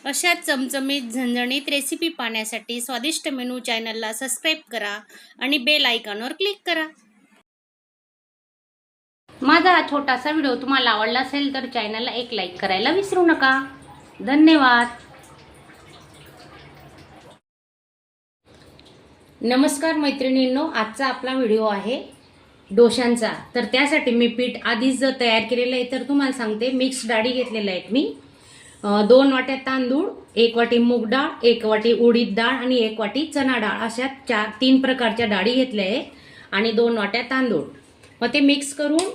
अशा चमचमीत झणझणीत रेसिपी पाहण्यासाठी स्वादिष्ट मेनू चॅनलला सबस्क्राईब करा आणि बेल आयकॉनवर क्लिक करा। माझा हा छोटासा व्हिडिओ तुम्हाला आवडला असेल तर चॅनलला एक लाईक करायला विसरू नका। धन्यवाद। नमस्कार मैत्रिणींनो, आजचा आपला व्हिडिओ आहे डोशांचा। तर त्यासाठी मी पीठ आधीच तयार केलेलं आहे। तर तुम्हाला सांगते, मिक्स डाळी घेतलेल्या आहेत मी। 2 वाट्या तांदूळ, 1 वाटी मूग डाळ, 1 वाटी उडीद डाळ आणि 1 वाटी चना डाळ अशा 3 प्रकारच्या डाळी घेतल्या आहेत आणि 2 वाट्या तांदूळ। मग ते मिक्स करून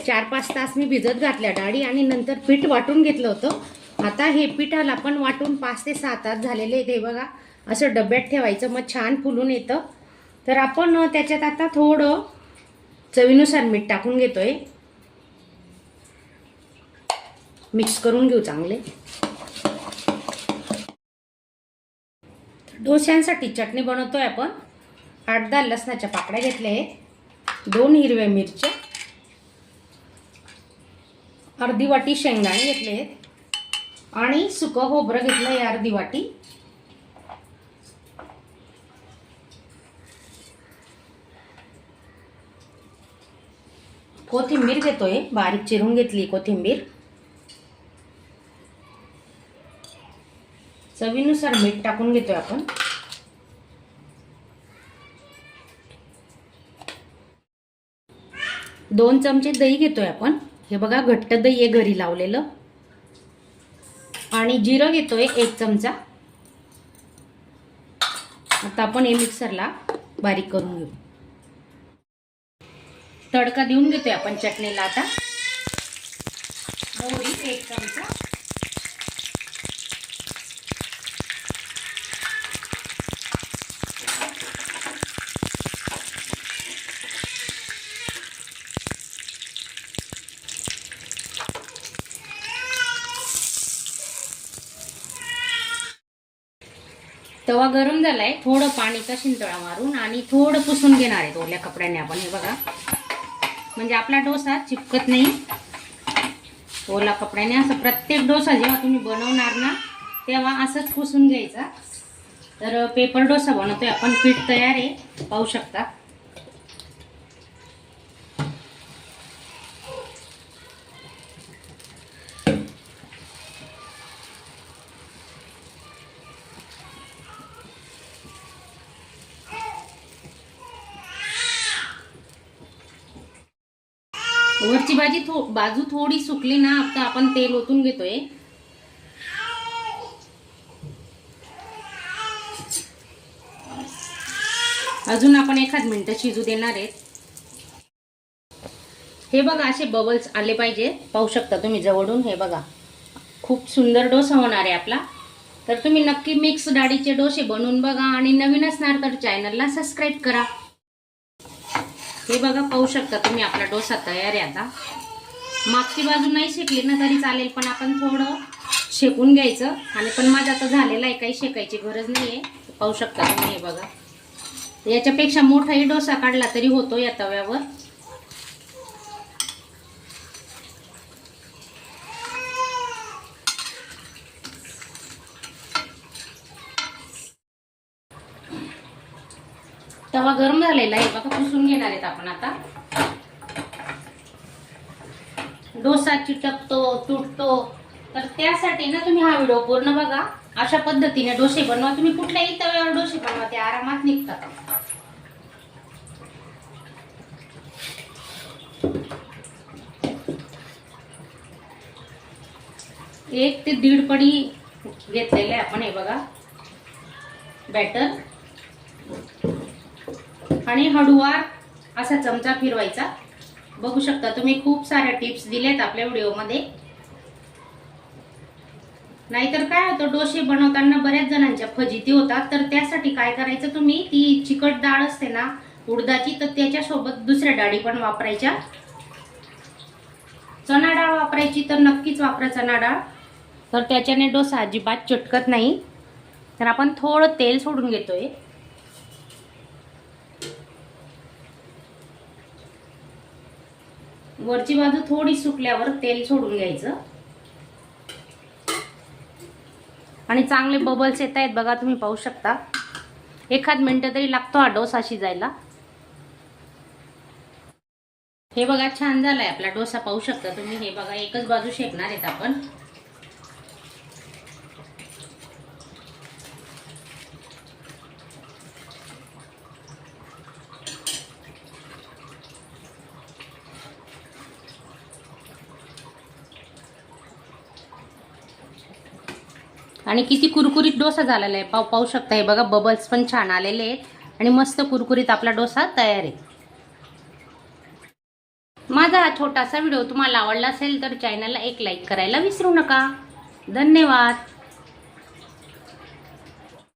4-5 तास मी भिजत घातल्या डाळी आणि नंतर पीठ वाटून घेतलं होतं। आता हे पिठाला पण वाटून 5 ते 6 तास झालेले आहेत। हे बघा, असं डब्यात ठेवायचं, मग छान फुलून येतं। तर आपण त्याच्यात आता थोडं चवीनुसार मीठ टाकून घेतोय। मिक्स करून घेऊ चांगले। डोशांसाठी चटणी बनवतोय आपण। 8-10 लसणाच्या पाकळ्या घेतल्या आहेत, 2 हिरव्या मिरच्या, अर्धी वाटी शेंगदाणे घेतले आहेत आणि सुकं खोबरं घेतलंय अर्धी वाटी। कोथिंबीर घेतोय, बारीक चिरून घेतली कोथिंबीर। चवीनुसार मीठ टाकून घेतोय आपण। दोन चमचे दही घेतोय आपण। हे बघा, घट्ट दही आहे घरी लावलेलं। आणि जिरं घेतोय 1 चमचा। आता आपण हे मिक्सरला बारीक करून घेऊ। तडका देऊन घेतोय आपण चटणीला। आता मोहरी 1 चमचा, तवा गरम झालाय, थोडं पाणीचा शिंतळा मारून आणि थोडं पुसून घेणार आहे ओल्या कपड्याने आपण। हे बघा, म्हणजे आपला डोसा चिपकत नाही। ओला कपड्याने असं प्रत्येक डोसा जेव्हा तुम्ही बनवणार ना तेव्हा असंच पुसून घ्यायचा। तर पेपर डोसा बनवतोय आपण। पीठ तयार आहे, पाहू शकता। वरची बाजू थोडी सुकली ना, आता आपण तेल ओतून घेतोय। अजून आपण 1 मिनिट शिजू देणार आहेत। हे बघा, असे बबल्स आले पाहिजे, पाहू शकता तुम्ही जवळून। हे बघा, खूप सुंदर डोसा होणार आहे आपला। तर तुम्ही नक्की मिक्स डाळीचे डोसे बनवून बघा आणि नवीन असणार तर चॅनलला सबस्क्राईब करा। हे बघा, पाहू शकता तुम्ही, आपला डोसा तयार आहे। आता मागची बाजू नाही शेकली ना तरी चालेल, पण आपण थोडं शेकून घ्यायचं। आणि पण माझा आता झालेला आहे, काही शेकायची गरज नाहीये। पाहू शकता तुम्ही। हे बघा, याच्यापेक्षा मोठाही डोसा काढला तरी होतो या तव्यावर। तवा गरम झालेला आहे बघा, पुसून घेणार आहेत आपण आता। डोसा चिटकतो, तुटतो, तर त्यासाठी ना तुम्ही हा व्हिडिओ पूर्ण बघा। अशा पद्धतीने डोसे बनवा तुम्ही। कुठल्याही तव्यावर डोसे बनवा, ते आरामात निघतात। 1 ते 1.5 पडी घेतलेले आपण। हे बघा, बॅटर आणि हळूवार असा चमचा फिरवायचा। बघू शकता तुम्ही, खूप साऱ्या टिप्स दिलेत आपल्या व्हिडिओमध्ये। नाहीतर काय होतं, डोसे बनवताना बऱ्याच जणांच्या फजिती होतात। तर त्यासाठी काय करायचं, तुम्ही ती चिकट डाळ असते ना उडदाची, तर त्याच्यासोबत दुसऱ्या डाळी पण वापरायच्या। चना डाळ वापरायची तर नक्कीच वापरा चना डाळ, तर त्याच्याने डोसा अजिबात चिटकत नाही। तर आपण थोडं तेल सोडून घेतोय। वरची बाजू थोडी सुकल्यावर तेल सोडून घ्यायचं। आणि चांगले बबल्स येत आहेत बघा, तुम्ही पाहू शकता. एखाद मिनिट तरी लागतो हा डोसा शिजायला. हे बघा छान झालाय आपला डोसा, पाहू शकता तुम्ही. हे बघा एकच बाजू शेकणार आहेत आपण. आणि किती कुरकुरीत डोसा झालेला आहे पाहू शकता. हे बघा बबल्स पण छान आलेले आहेत आणि मस्त कुरकुरीत आपला डोसा तयार आहे. माझा हा छोटासा व्हिडिओ तुम्हाला आवडला असेल तर चॅनलला एक लाईक करायला विसरू नका. धन्यवाद.